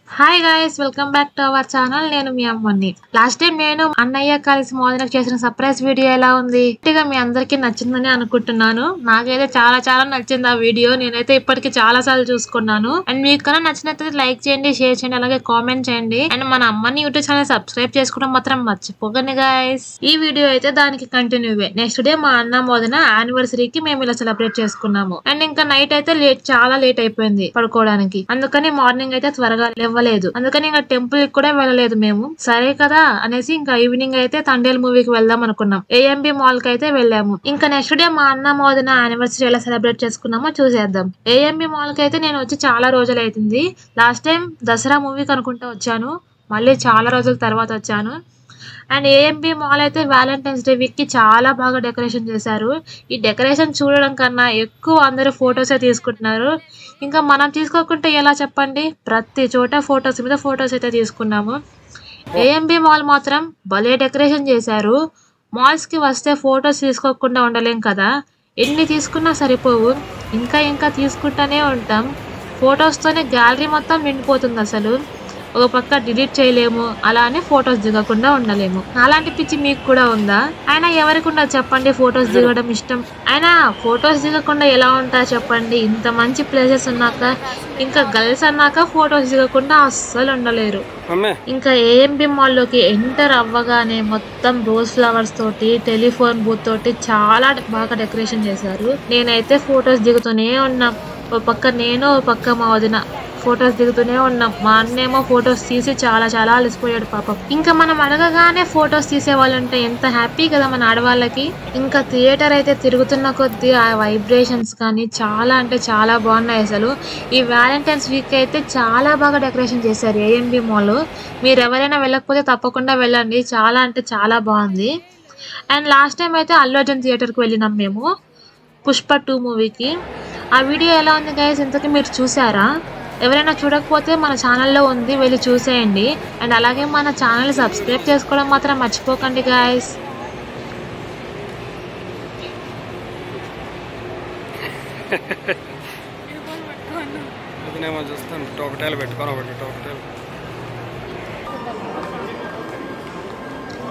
Hi guys, welcome back to our channel. నేను మీ అమ్మని. Last time నేను అన్నయ్య కలిసి మోదనకు చేసిన సర్ప్రైజ్ వీడియో ఎలా ఉంది? మీ అందరికి నచ్చిందని అనుకుంటున్నాను. నాకైతే చాలా చాలా నచ్చింది ఆ వీడియో. నేనైతే ఇప్పటికి చాలా సార్లు చూసుకున్నాను. అండ్ మీకు కన్నా నచ్చినట్లయితే లైక్ చేయండి, షేర్ చేయండి, అలాగే కామెంట్ చేయండి. అండ్ మన అమ్మని యూట్యూబ్ ఛానల్ సబ్స్క్రైబ్ చేసుకోవడం మాత్రం మర్చిపోకండి గైస్. ఈ వీడియో అయితే దానికి కంటిన్యూవే. నెక్స్ట్ డే మా అన్న మోదన యానివర్సరీకి మేము ఇలా సెలబ్రేట్ చేసుకున్నాము. అండ్ ఇంకా నైట్ అయితే చాలా లేట్ అయిపోయింది పడుకోవడానికి. అందుకని మార్నింగ్ అయితే త్వరగా లేవలేదు. అందుకని ఇంకా టెంపుల్ కి కూడా వెళ్ళలేదు మేము. సరే కదా అనేసి ఇంకా ఈవినింగ్ అయితే తండేల్ మూవీకి వెళ్దాం అనుకున్నాం. ఏఎంబి మాల్ కి అయితే వెళ్ళాము. ఇంకా నెక్స్ట్ డే మా అన్న మోదన యానివర్సరీ ఎలా సెలబ్రేట్ చేసుకున్నామో చూసేద్దాం. ఏఎంబి మాల్ కి అయితే నేను వచ్చి చాలా రోజులు అవుతుంది. లాస్ట్ టైం దసరా మూవీకి అనుకుంటా వచ్చాను. మళ్ళీ చాలా రోజుల తర్వాత వచ్చాను. అండ్ ఏఎంబి మాల్ అయితే వ్యాలంటైన్స్ డే వీక్ కి చాలా బాగా డెకరేషన్ చేశారు. ఈ డెకరేషన్ చూడడం కన్నా ఎక్కువ అందరూ ఫొటోసే తీసుకుంటున్నారు. ఇంకా మనం తీసుకోకుంటే ఎలా చెప్పండి? ప్రతి చోట ఫొటోస్ మీద ఫొటోస్ అయితే తీసుకున్నాము. ఏఎంబి మాల్ మాత్రం భలే డెకరేషన్ చేశారు. మాల్స్ కి వస్తే ఫొటోస్ తీసుకోకుండా ఉండలేం కదా. ఎన్ని తీసుకున్నా సరిపోవు. ఇంకా ఇంకా తీసుకుంటానే ఉంటాం. ఫొటోస్ తోనే గ్యాలరీ మొత్తం నిండిపోతుంది. అసలు ఒక పక్క డిలీట్ చేయలేము, అలానే ఫొటోస్ దిగకుండా ఉండలేము. అలాంటి పిచ్చి మీకు కూడా ఉందా? అయినా ఎవరికి ఉండదు చెప్పండి ఫొటోస్ దిగడం ఇష్టం. అయినా ఫొటోస్ దిగకుండా ఎలా ఉంటారు చెప్పండి? ఇంత మంచి ప్లేసెస్ ఉన్నాక, ఇంకా గర్ల్స్ అన్నాక ఫొటోస్ దిగకుండా అస్సలు ఉండలేరు. ఇంకా ఏఎంబి మాల్ లోకి ఎంటర్ అవ్వగానే మొత్తం రోజ్ ఫ్లవర్స్ తోటి, టెలిఫోన్ బూత్ తోటి చాలా బాగా డెకరేషన్ చేశారు. నేనైతే ఫొటోస్ దిగుతూనే ఉన్నా. ఓ పక్క నేను, ఓ పక్క మా వదిన ఫొటోస్ దిగుతూనే ఉన్నాం. మా అన్నేమో ఫొటోస్ తీసి చాలా చాలా అలసిపోయాడు పాపం. ఇంకా మనం అడగగానే ఫొటోస్ తీసే వాళ్ళు ఉంటే ఎంత హ్యాపీ కదా మన ఆడవాళ్ళకి. ఇంకా థియేటర్ అయితే తిరుగుతున్న కొద్దీ ఆ వైబ్రేషన్స్ కానీ చాలా అంటే చాలా బాగున్నాయి. అసలు ఈ వ్యాలంటైన్స్ వీక్ అయితే చాలా బాగా డెకరేషన్ చేశారు ఏఎంబి మాల్. మీరు ఎవరైనా వెళ్ళకపోతే తప్పకుండా వెళ్ళండి. చాలా అంటే చాలా బాగుంది. అండ్ లాస్ట్ టైం అయితే అల్లు అర్జున్ థియేటర్కి వెళ్ళినాం మేము, పుష్ప 2 మూవీకి. ఆ వీడియో ఎలా ఉంది గైస్? ఇంతకీ మీరు చూసారా? ఎవరైనా చూడకపోతే మన ఛానల్లో ఉంది, వెళ్ళి చూసేయండి. అండ్ అలాగే మన ఛానల్ సబ్స్క్రైబ్ చేసుకోవడం మాత్రం మర్చిపోకండి గైస్.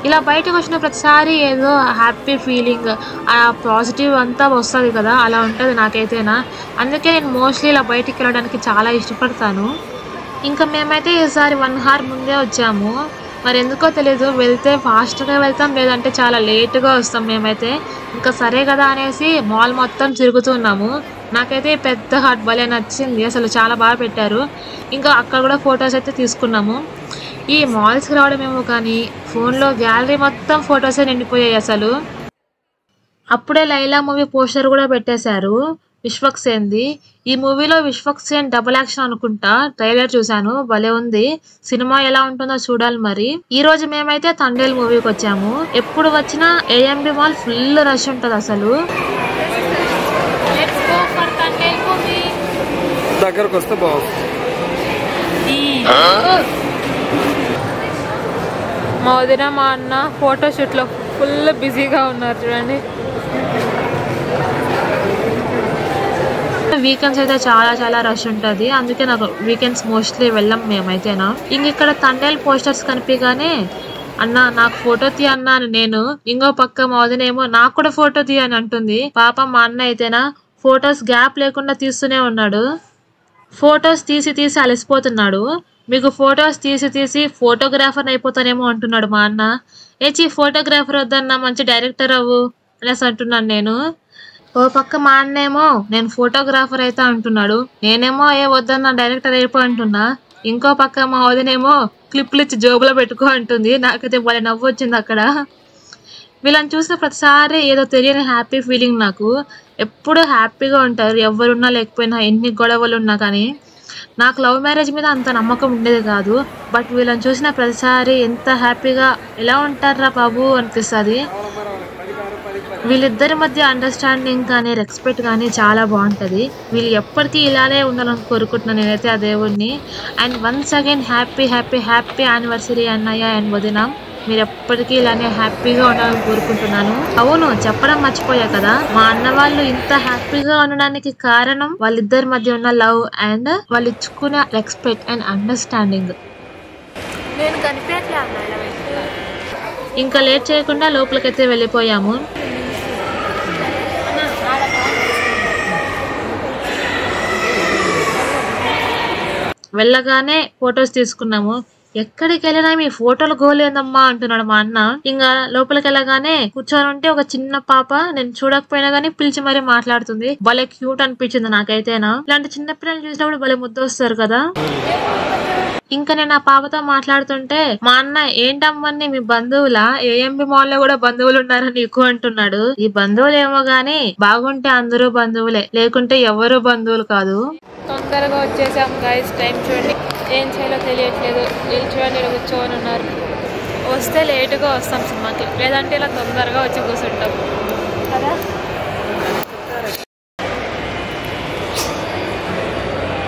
ఇలా బయటకు వచ్చిన ప్రతిసారి ఏదో హ్యాపీ ఫీలింగ్, ఆ పాజిటివ్ అంతా వస్తుంది కదా, అలా ఉంటుంది నాకైతేనా. అందుకే నేను మోస్ట్లీ ఇలా బయటికి వెళ్ళడానికి చాలా ఇష్టపడతాను. ఇంకా మేమైతే ఈసారి 1 hour ముందే వచ్చాము. మరి ఎందుకో తెలీదు, వెళ్తే ఫాస్ట్గా వెళ్తాం, లేదంటే చాలా లేట్గా వస్తాం మేమైతే. ఇంకా సరే కదా అనేసి మాల్ మొత్తం తిరుగుతున్నాము. నాకైతే పెద్ద హార్ట్ భలే నచ్చింది. అసలు చాలా బాగా పెట్టారు. ఇంకా అక్కడ కూడా ఫొటోస్ అయితే తీసుకున్నాము. ఈ మాల్స్కి రావడమేమో కానీ ఫోన్లో గ్యాలరీ మొత్తం ఫొటోసే నిండిపోయాయి అసలు. అప్పుడే లైలా మూవీ పోస్టర్ కూడా పెట్టేశారు విశ్వక్సేన్ది. ఈ మూవీలో విశ్వక్సేన్ డబుల్ యాక్షన్ అనుకుంటా. ట్రైలర్ చూశాను, భలే ఉంది. సినిమా ఎలా ఉంటుందో చూడాలి. మరి ఈ రోజు మేమైతే తండేల్ మూవీకి వచ్చాము. ఎప్పుడు వచ్చినా ఏఎంబి మాల్ ఫుల్ రష్ ఉంటుంది అసలు. దగ్గరకు వస్తే బాగుంది. మా వదిన మా అన్న ఫోటోషూట్లో ఫుల్ బిజీగా ఉన్నారు చూడండి. వీకెండ్స్ అయితే చాలా చాలా రష్ ఉంటుంది. అందుకే నాకు వీకెండ్స్ మోస్ట్లీ వెళ్ళాం మేమైతేనా. ఇంక ఇక్కడ తండేల్ పోస్టర్స్ కనిపించగానే అన్న నాకు ఫోటో తీ అన్నా అని నేను, ఇంకో పక్క మా వదినేమో నాకు కూడా ఫోటో తీ అని అంటుంది. పాపం మా అన్న అయితేనా ఫొటోస్ గ్యాప్ లేకుండా తీస్తూనే ఉన్నాడు. ఫొటోస్ తీసి తీసి అలసిపోతున్నాడు. మీకు ఫొటోస్ తీసి తీసి ఫోటోగ్రాఫర్ అయిపోతానేమో అంటున్నాడు మా అన్న. ఏచి ఫోటోగ్రాఫర్ వద్దన్నా, మంచి డైరెక్టర్ అవ్వు అనేసి అంటున్నాను నేను. ఓ పక్క మా అన్నేమో నేను ఫోటోగ్రాఫర్ అయితే అంటున్నాడు. నేనేమో వద్దన్నా డైరెక్టర్ అయిపో అంటున్నా. ఇంకో పక్క మా వదినేమో క్లిప్లు ఇచ్చి జోబులో పెట్టుకో అంటుంది. నాకైతే భలే నవ్వు వచ్చింది అక్కడ. వీళ్ళని చూసిన ప్రతిసారి ఏదో తెలియని హ్యాపీ ఫీలింగ్ నాకు. ఎప్పుడు హ్యాపీగా ఉంటారు ఎవరున్నా లేకపోయినా, ఎన్ని గొడవలు ఉన్నా కానీ. నాకు లవ్ మ్యారేజ్ మీద అంత నమ్మకం ఉండేది కాదు. బట్ వీళ్ళని చూసిన ప్రతిసారి ఎంత హ్యాపీగా ఎలా ఉంటారా బాబు అనిపిస్తుంది. వీళ్ళిద్దరి మధ్య అండర్స్టాండింగ్ కానీ రెస్పెక్ట్ కానీ చాలా బాగుంటుంది. వీళ్ళు ఎప్పటికీ ఇలానే ఉండాలని కోరుకుంటున్నాను నేనైతే ఆ దేవుడిని. And once again happy happy happy anniversary అన్నయ్య అండ్ వదిన. మీరు ఎప్పటికీ ఇలానే హ్యాపీగా ఉండాలని కోరుకుంటున్నాను. అవును, చెప్పడం మర్చిపోయా కదా, మా అన్న వాళ్ళు ఇంత హ్యాపీగా ఉండడానికి కారణం వాళ్ళిద్దరి మధ్య ఉన్న లవ్ అండ్ వాళ్ళు ఇచ్చుకునే రెస్పెక్ట్ అండ్ అండర్స్టాండింగ్. ఇంకా లేట్ చేయకుండా లోపలికైతే వెళ్ళిపోయాము. వెళ్ళగానే ఫొటోస్ తీసుకున్నాము. ఎక్కడికి వెళ్ళినా మీ ఫోటోలు గోలేదమ్మా అంటున్నాడు మా అన్న. ఇంకా లోపలికి వెళ్ళగానే కూర్చొని ఉంటే ఒక చిన్న పాప నేను చూడకపోయినా గానీ పిలిచి మరీ మాట్లాడుతుంది. భలే క్యూట్ అనిపించింది నాకైతేనా. ఇలాంటి చిన్న పిల్లలు చూసినప్పుడు భలే ముద్దు వస్తారు కదా. ఇంకా నేను ఆ పాపతో మాట్లాడుతుంటే మా అన్న ఏంటమ్మని మీ బంధువులా, ఏఎంబి మాల్ లో కూడా బంధువులు ఉన్నారా నీకు అంటున్నాడు. ఈ బంధువులు ఏమో గాని బాగుంటే అందరూ బంధువులే, లేకుంటే ఎవరు బంధువులు కాదు. తొందరగా వచ్చేసాం గైస్. టైం చూడండి, ఏం చేయాలో తెలియట్లేదు. వీళ్ళు చూడండి ఇలా కూర్చొని ఉన్నారు. వస్తే లేటుగా వస్తాం సినిమాకి, లేదంటే ఇలా తొందరగా వచ్చి కూర్చుంటాం కదా.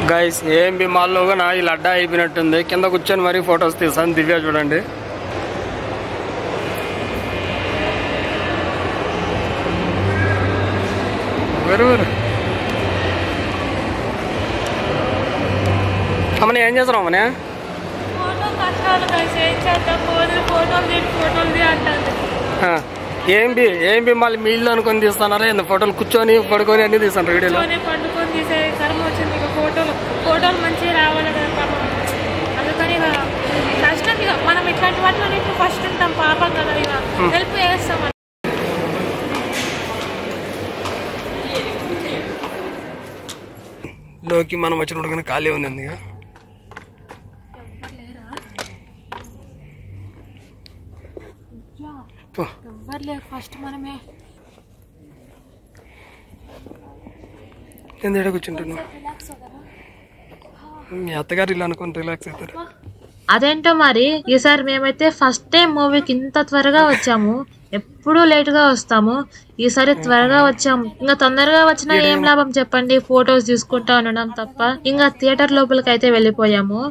గైస్ ఏఎంబి మాల్లో కూడా ఈ లడ్డా అయిపోయినట్టుంది. కింద కూర్చొని మరీ ఫొటోస్ తీసాను. దివ్య చూడండి. వెరు అమ్మని ఏం చేస్తున్నాం అమ్మనే? ఏంబి మళ్ళీ మీ ఇల్లు అనుకొని తీస్తున్నారా? ఫోటోలు కూర్చొని పడుకొని అన్ని తీస్తాను వీడియోలో. పండుకొని తీసే కర్మ వచ్చింది. ఇక ఫోటోలు మంచిగా రావాలి కదా పాపం. అందుకని ఇక కష్టం. ఇక మనం ఇట్లాంటి వాటిలో ఫస్ట్ ఉంటాం పాపం కదా, ఇక హెల్ప్ చేస్తాం. లోకి మనం వచ్చినప్పుడు ఖాళీ ఉంది. ఎవ్వరు లేరు, ఫస్ట్ మనమే. ఎందుకు కూర్చుంటున్నావు? మీ అత్తగారు ఇలా అనుకుని రిలాక్స్ అవుతారు. అదేంటో మరి ఈసారి మేమైతే ఫస్ట్ టైం మూవీకి ఇంత త్వరగా వచ్చాము. ఎప్పుడూ లేట్ గా వస్తాము, ఈసారి త్వరగా వచ్చాము. ఇంకా తొందరగా వచ్చినా ఏం లాభం చెప్పండి, ఫొటోస్ తీసుకుంటా ఉండడం తప్ప. ఇంకా థియేటర్ లోపలికి అయితే వెళ్ళిపోయాము.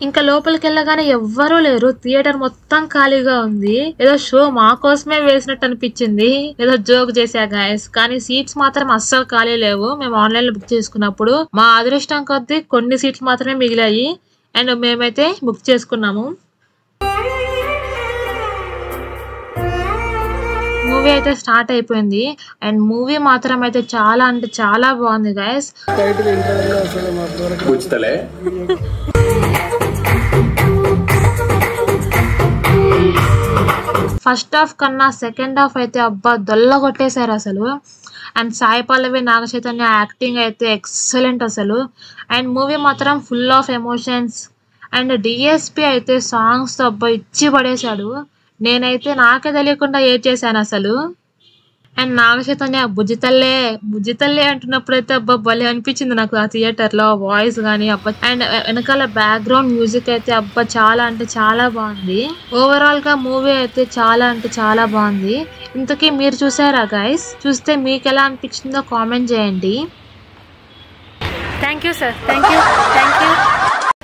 ఇంకా లోపలికి వెళ్ళగానే ఎవ్వరూ లేరు. థియేటర్ మొత్తం ఖాళీగా ఉంది. ఏదో షో మా కోసమే వేసినట్టు అనిపించింది. ఏదో జోక్ చేసా గాయస్. కానీ సీట్స్ మాత్రం అస్సలు ఖాళీ లేవు. మేము ఆన్లైన్ లో బుక్ చేసుకున్నప్పుడు మా అదృష్టం కొద్దీ కొన్ని సీట్స్ మాత్రమే మిగిలాయి. అండ్ మేమైతే బుక్ చేసుకున్నాము. మూవీ అయితే స్టార్ట్ అయిపోయింది. అండ్ మూవీ మాత్రం అయితే చాలా అంటే చాలా బాగుంది గైస్. ఫస్ట్ హాఫ్ కన్నా సెకండ్ హాఫ్ అయితే అబ్బా దొల్ల కొట్టేశారు అసలు. అండ్ సాయి పల్లవి, నాగ చైతన్య యాక్టింగ్ అయితే ఎక్సలెంట్ అసలు. అండ్ మూవీ మాత్రం full of emotions. And DSP అయితే సాంగ్స్ తో అబ్బా ఇచ్చి పడేశాడు. నేనైతే నాకే తెలియకుండా ఏడ్చేసాను అసలు. అండ్ నాగ చైతన్య బుజ్జితల్లే అంటున్నప్పుడైతే అబ్బా భలే అనిపించింది నాకు ఆ థియేటర్ లో వాయిస్ గానీ అబ్బా. అండ్ వెనకాల బ్యాక్గ్రౌండ్ మ్యూజిక్ అయితే అబ్బా చాలా అంటే చాలా బాగుంది. ఓవరాల్ గా మూవీ అయితే చాలా అంటే చాలా బాగుంది. ఇంతకీ మీరు చూసారా గైస్? చూస్తే మీకు ఎలా అనిపించిందో కామెంట్ చేయండి. Thank you sir.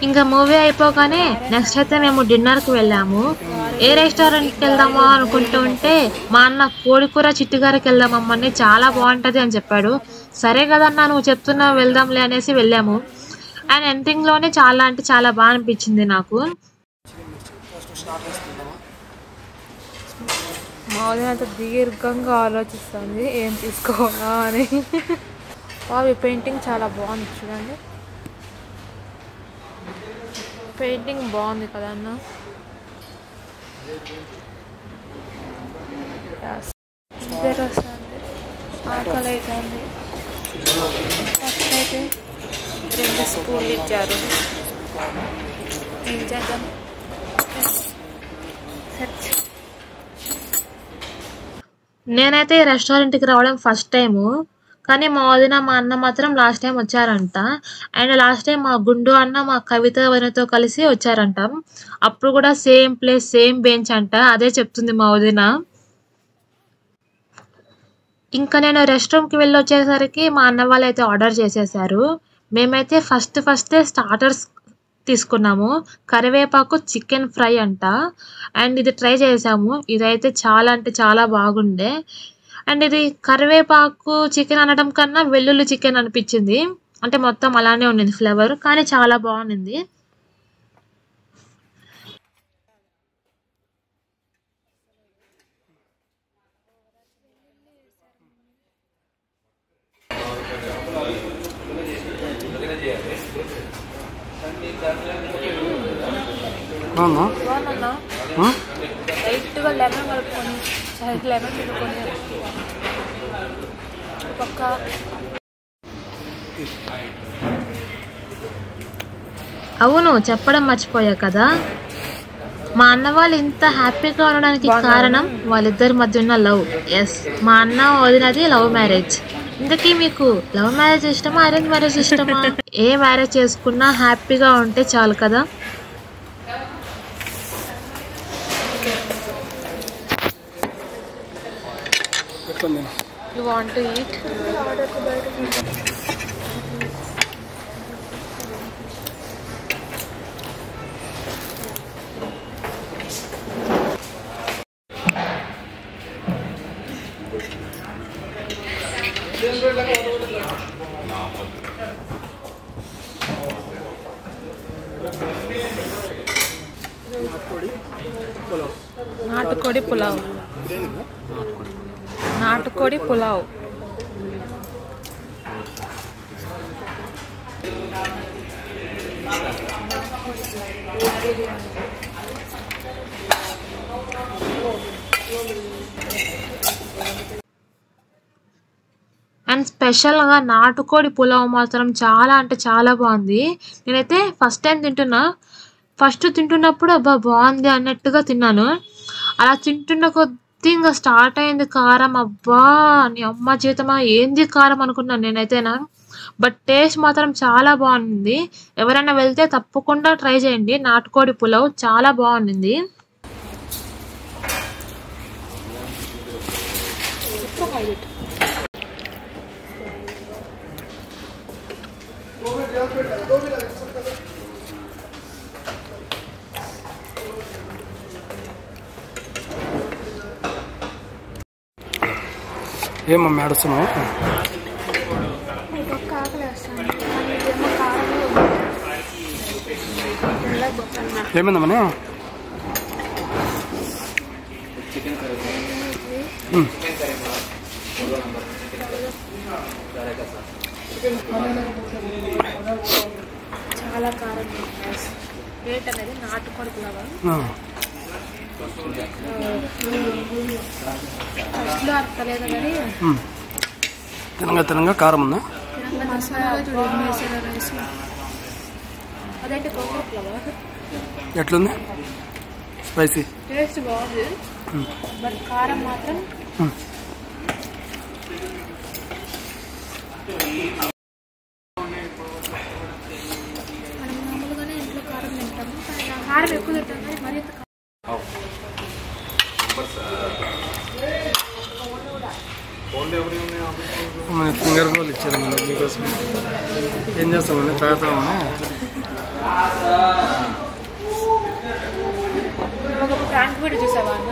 ఇంకా మూవీ అయిపోగానే నెక్స్ట్ అయితే మేము డిన్నర్ కి వెళ్ళాము. ఏ రెస్టారెంట్ కి వెళ్దామా అనుకుంటూ ఉంటే మా అన్న కోడికూర చిట్టుగారికి వెళ్దామమ్మని, చాలా బాగుంటది అని చెప్పాడు. సరే కదన్నా నువ్వు చెప్తున్నావు వెళ్దాంలే అనేసి వెళ్ళాము. అండ్ ఎంట్రింగ్ లోనే చాలా అంటే చాలా బాగా అనిపించింది నాకు. మా వదిన అంత దీర్ఘంగా ఆలోచిస్తుంది ఏం తీసుకోవాలా అని. ఈ పెయింటింగ్ చాలా బాగుంది చూడండి. పెయింటింగ్ బాగుంది కదా అన్న. నిద్ర వస్తుంది, ఆకలి అవుతుంది. ఫస్ట్ అయితే 2 స్పూన్లు ఇచ్చారు. ఏం చేద్దాం. నేనైతే ఈ రెస్టారెంట్కి రావడం ఫస్ట్ టైము. కానీ మా వదిన మా అన్న మాత్రం లాస్ట్ టైం వచ్చారంట. అండ్ లాస్ట్ టైం మా గుండు అన్న మా కవిత వదినతో కలిసి వచ్చారంట. అప్పుడు కూడా సేమ్ ప్లేస్ సేమ్ బెంచ్ అంట. అదే చెప్తుంది మా వదిన. ఇంకా నేను రెస్ట్ రూమ్కి వెళ్ళి వచ్చేసరికి మా అన్న వాళ్ళు అయితే ఆర్డర్ చేసేసారు. మేమైతే ఫస్ట్ స్టార్టర్స్ తీసుకున్నాము. కరివేపాకు చికెన్ ఫ్రై అంట. అండ్ ఇది ట్రై చేసాము. ఇదైతే చాలా అంటే చాలా బాగుండే. అండ్ ఇది కరివేపాకు చికెన్ అనడం కన్నా వెల్లుల్లి చికెన్ అనిపించింది. అంటే మొత్తం అలానే ఉండింది ఫ్లేవర్, కానీ చాలా బాగుంది. లైట్గా లెమన్ కలుపుకొని లెమన్ పిండుకొని పక్క అవును చెప్పడం మర్చిపోయా కదా, మా అన్న వాళ్ళు ఇంత హ్యాపీగా ఉండడానికి కారణం వాళ్ళిద్దరి మధ్య ఉన్న లవ్. ఎస్, మా అన్న వదినది లవ్ మ్యారేజ్. ఇంతకీ మీకు లవ్ మ్యారేజ్ ఇష్టమా, అరేంజ్ మ్యారేజ్ ఇష్టమా? ఏ మ్యారేజ్ చేసుకున్నా హ్యాపీగా ఉంటే చాలు కదా. You want to eat? నాటుకోడి పులావ్. నాటుకోడి పులావ్. అండ్ స్పెషల్గా నాటుకోడి పులావ్ మాత్రం చాలా అంటే చాలా బాగుంది. నేనైతే ఫస్ట్ టైం తింటున్నా. ఫస్ట్ తింటున్నప్పుడు అబ్బా బాగుంది అన్నట్టుగా తిన్నాను. అలా తింటున్న కొద్దీ ఇంకా స్టార్ట్ అయింది కారం. అబ్బా నీ అమ్మ జీవితమా ఏంది కారం అనుకున్నాను నేనైతేనా. బట్ టేస్ట్ మాత్రం చాలా బాగుంది. ఎవరైనా వెళ్తే తప్పకుండా ట్రై చేయండి. నాటుకోడి పులావ్ చాలా బాగుంది. ఏమమ్మా ఏడుస్తున్నావు? ఏమైందమ్మా? చాలా కారం. రేట్ అనేది నాటుకోడి పులావ్ ఫస్ట్లో అర్థలేదు కానీ తినంగా కారం ఉందా? అదైతే కోకో పులావ్ ఎట్లుంది? స్పైసీ టేస్ట్ బాగుంది, బట్ కారం మాత్రం మనం మామూలుగానే ఇంట్లో కారం తింటాము, కారం ఎక్కువ తింటాం కానీ మరి ఫింగర్ రోల్ ఇచ్చారు మనం మీకోసం. ఏం చేస్తామని తాగుతామని. ప్రాంక్ వీడియో చూసావా అన్న?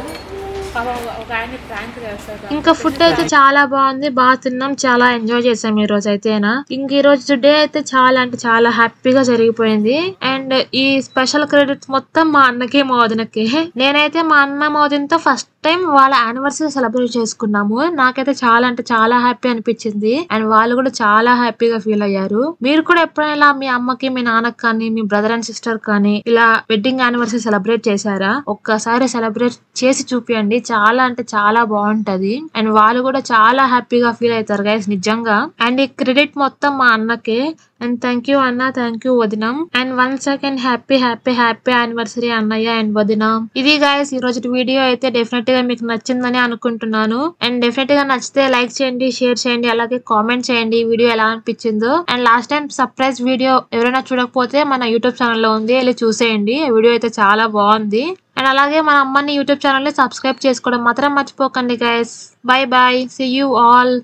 ఒక ఆయన ప్రాంక్ చేస్తారు. ఇంకా ఫుడ్ అయితే చాలా బాగుంది, బాగా తిన్నాం, చాలా ఎంజాయ్ చేసాం ఈ రోజు అయితేనా. ఇంక ఈ రోజు డే అయితే చాలా అంటే చాలా హ్యాపీగా జరిగిపోయింది. అండ్ ఈ స్పెషల్ క్రెడిట్స్ మొత్తం మా అన్నకి మా వదినకి. నేనైతే మా అన్న మా వదినతో ఫస్ట్ టైం వాళ్ళ యానివర్సరీ సెలబ్రేట్ చేసుకున్నాము. నాకైతే చాలా అంటే చాలా హ్యాపీ అనిపించింది. అండ్ వాళ్ళు కూడా చాలా హ్యాపీగా ఫీల్ అయ్యారు. మీరు కూడా ఎప్పుడైనా మీ అమ్మకి మీ నాన్నకి కానీ మీ బ్రదర్ అండ్ సిస్టర్ కానీ ఇలా వెడ్డింగ్ యానివర్సరీ సెలబ్రేట్ చేశారా? ఒక్కసారి సెలబ్రేట్ చేసి చూపియండి, చాలా అంటే చాలా బాగుంటది. అండ్ వాళ్ళు కూడా చాలా హ్యాపీగా ఫీల్ అవుతారు గైస్ నిజంగా. అండ్ ఈ క్రెడిట్ మొత్తం మా అన్నకే. అండ్ థ్యాంక్ యూ అన్న, థ్యాంక్ యూ వదినం. And once again happy happy happy anniversary అన్నయ్య అండ్ వదిన. ఇది గైస్ ఈ రోజు వీడియో అయితే డెఫినెట్ గా మీకు నచ్చిందని అనుకుంటున్నాను. అండ్ డెఫినెట్ గా నచ్చితే లైక్ చేయండి, షేర్ చేయండి, అలాగే కామెంట్ చేయండి ఈ వీడియో ఎలా అనిపించిందో. And last time surprise video ఎవరైనా చూడకపోతే మన యూట్యూబ్ ఛానల్ లో ఉంది, వెళ్ళి చూసేయండి. వీడియో అయితే చాలా బాగుంది. అండ్ అలాగే మన అమ్మని యూట్యూబ్ ఛానల్ని సబ్స్క్రైబ్ చేసుకోవడం మాత్రం మర్చిపోకండి guys. Bye bye, see you all.